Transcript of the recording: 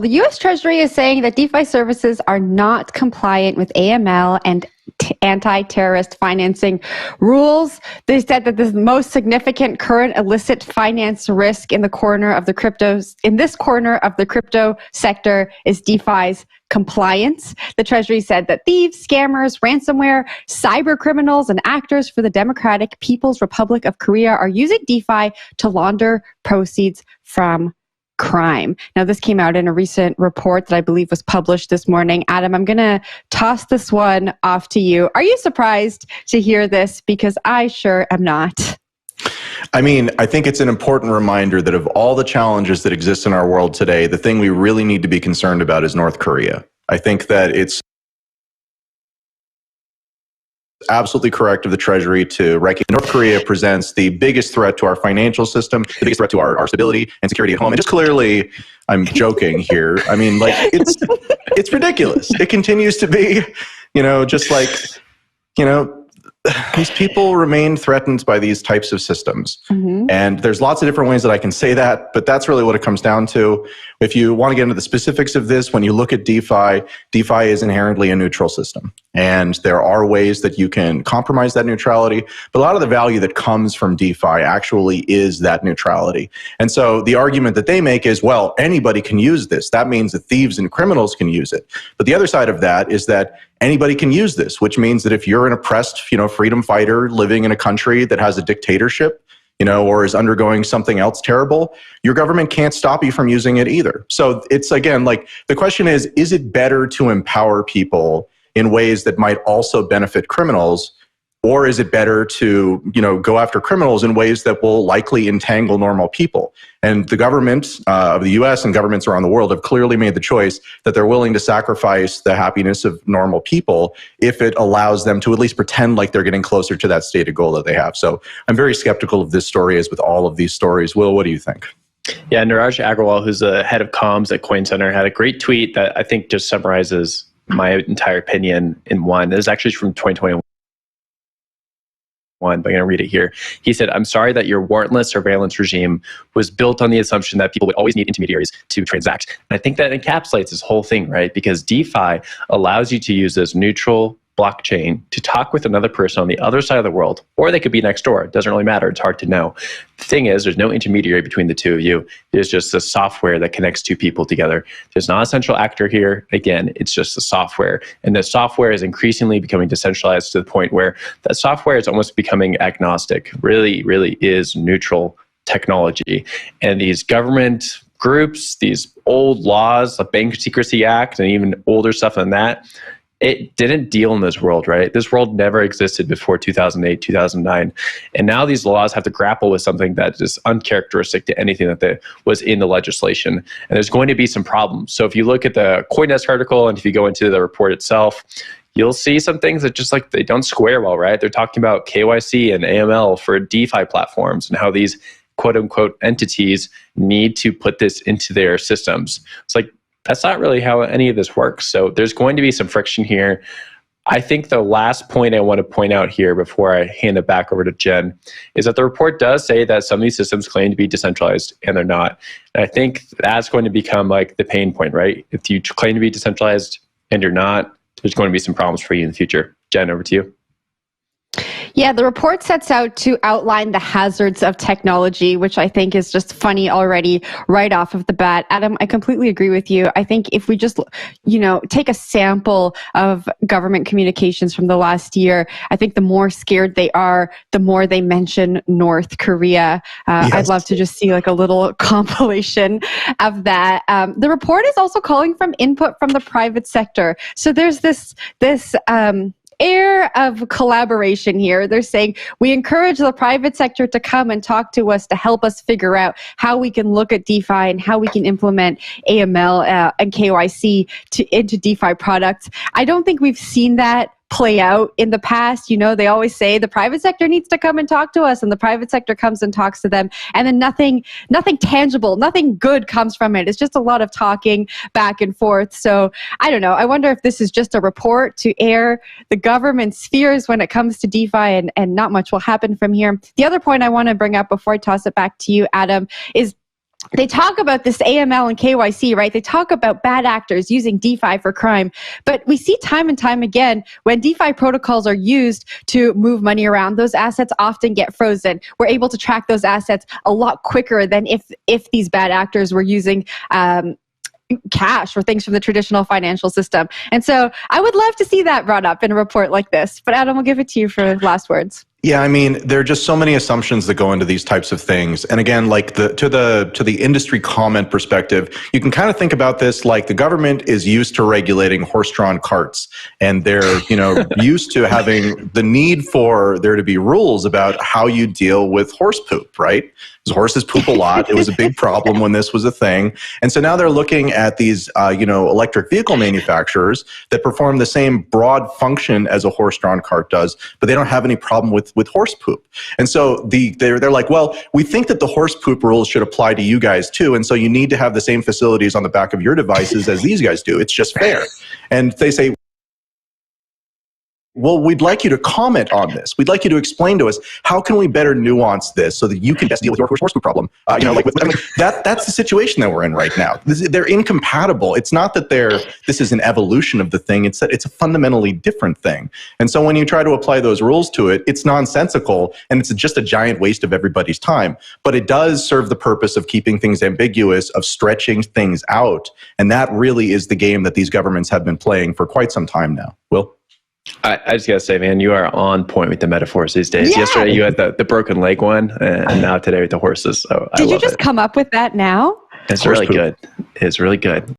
The U.S. Treasury is saying that DeFi services are not compliant with AML and anti-terrorist financing rules. They said that the most significant current illicit finance risk in this corner of the crypto sector is DeFi's compliance. The Treasury said that thieves, scammers, ransomware, cyber criminals, and actors for the Democratic People's Republic of Korea are using DeFi to launder proceeds from crime. Now, this came out in a recent report that I believe was published this morning. Adam, I'm going to toss this one off to you. Are you surprised to hear this? Because I sure am not. I mean, I think it's an important reminder that of all the challenges that exist in our world today, the thing we really need to be concerned about is North Korea. I think that it's absolutely correct of the Treasury to recognize North Korea presents the biggest threat to our financial system, the biggest threat to our stability and security at home. And just clearly, I'm joking here. I mean, like, it's ridiculous. It continues to be, just like, these people remain threatened by these types of systems. Mm-hmm. And there's lots of different ways that I can say that, but that's really what it comes down to. If you want to get into the specifics of this, when you look at DeFi is inherently a neutral system. And there are ways that you can compromise that neutrality, but a lot of the value that comes from DeFi actually is that neutrality. And so the argument that they make is, well, anybody can use this. That means that thieves and criminals can use it. But the other side of that is that anybody can use this, which means that if you're an oppressed, freedom fighter living in a country that has a dictatorship, or is undergoing something else terrible, your government can't stop you from using it either. So it's, again, like, the question is it better to empower people in ways that might also benefit criminals? Or is it better to, go after criminals in ways that will likely entangle normal people? And the government of the US and governments around the world have clearly made the choice that they're willing to sacrifice the happiness of normal people if it allows them to at least pretend like they're getting closer to that stated goal that they have. So I'm very skeptical of this story, as with all of these stories. Will, what do you think? Yeah, Niraj Agrawal, who's the head of comms at Coin Center, had a great tweet that I think just summarizes my entire opinion in one. This is actually from 2021. But I'm going to read it here. He said, "I'm sorry that your warrantless surveillance regime was built on the assumption that people would always need intermediaries to transact." And I think that encapsulates this whole thing, right? Because DeFi allows you to use this neutral blockchain to talk with another person on the other side of the world, or they could be next door. It doesn't really matter. It's hard to know. The thing is, there's no intermediary between the two of you. There's just the software that connects two people together. There's not a central actor here. Again, it's just the software. And the software is increasingly becoming decentralized to the point where that software is almost becoming agnostic, really is neutral technology. And these government groups, these old laws, the Bank Secrecy Act, and even older stuff than that, it didn't deal in this world, right? This world never existed before 2008, 2009. And now these laws have to grapple with something that is uncharacteristic to anything that was in the legislation. And there's going to be some problems. So if you look at the CoinDesk article, and if you go into the report itself, you'll see some things that just like they don't square well, right? They're talking about KYC and AML for DeFi platforms and how these quote unquote entities need to put this into their systems. It's like, that's not really how any of this works. So there's going to be some friction here. I think the last point I want to point out here before I hand it back over to Jen is that the report does say that some of these systems claim to be decentralized and they're not. And I think that's going to become like the pain point, right? If you claim to be decentralized and you're not, there's going to be some problems for you in the future. Jen, over to you. Yeah, the report sets out to outline the hazards of technology, which I think is just funny already right off of the bat. Adam, I completely agree with you. I think if we just, take a sample of government communications from the last year, I think the more scared they are, the more they mention North Korea. Yes. I'd love to just see like a little compilation of that. The report is also calling from input from the private sector. So there's this air of collaboration here. They're saying, we encourage the private sector to come and talk to us to help us figure out how we can look at DeFi and how we can implement AML and KYC into DeFi products. I don't think we've seen that play out in the past. They always say the private sector needs to come and talk to us, and the private sector comes and talks to them, and then nothing tangible, nothing good comes from it. It's just a lot of talking back and forth. So I don't know. I wonder if this is just a report to air the government's fears when it comes to DeFi, and not much will happen from here. The other point I want to bring up before I toss it back to you, Adam, is they talk about this AML and KYC, right? They talk about bad actors using DeFi for crime. But we see time and time again, when DeFi protocols are used to move money around, those assets often get frozen. We're able to track those assets a lot quicker than if these bad actors were using cash or things from the traditional financial system. And so I would love to see that brought up in a report like this. But Adam, we'll give it to you for last words. Yeah, I mean, there are just so many assumptions that go into these types of things. And again, like to the industry comment perspective, you can kind of think about this like the government is used to regulating horse-drawn carts, and they're, used to having the need for there to be rules about how you deal with horse poop, right? Because horses poop a lot. It was a big problem when this was a thing. And so now they're looking at these, electric vehicle manufacturers that perform the same broad function as a horse-drawn cart does, but they don't have any problem with horse poop. And so they're like, well, we think that the horse poop rules should apply to you guys too. And so you need to have the same facilities on the back of your devices as these guys do. It's just fair. And they say, well, we'd like you to comment on this. We'd like you to explain to us, how can we better nuance this so that you can best deal with your horse poop problem? That's the situation that we're in right now. They're incompatible. It's not that this is an evolution of the thing. It's that it's a fundamentally different thing. And so when you try to apply those rules to it, it's nonsensical and it's just a giant waste of everybody's time. But it does serve the purpose of keeping things ambiguous, of stretching things out. And that really is the game that these governments have been playing for quite some time now. Will? I just gotta say, man, you are on point with the metaphors these days. Yeah. Yesterday you had the broken leg one, and now today with the horses. So Did you just come up with that now? It's really good. It's really good.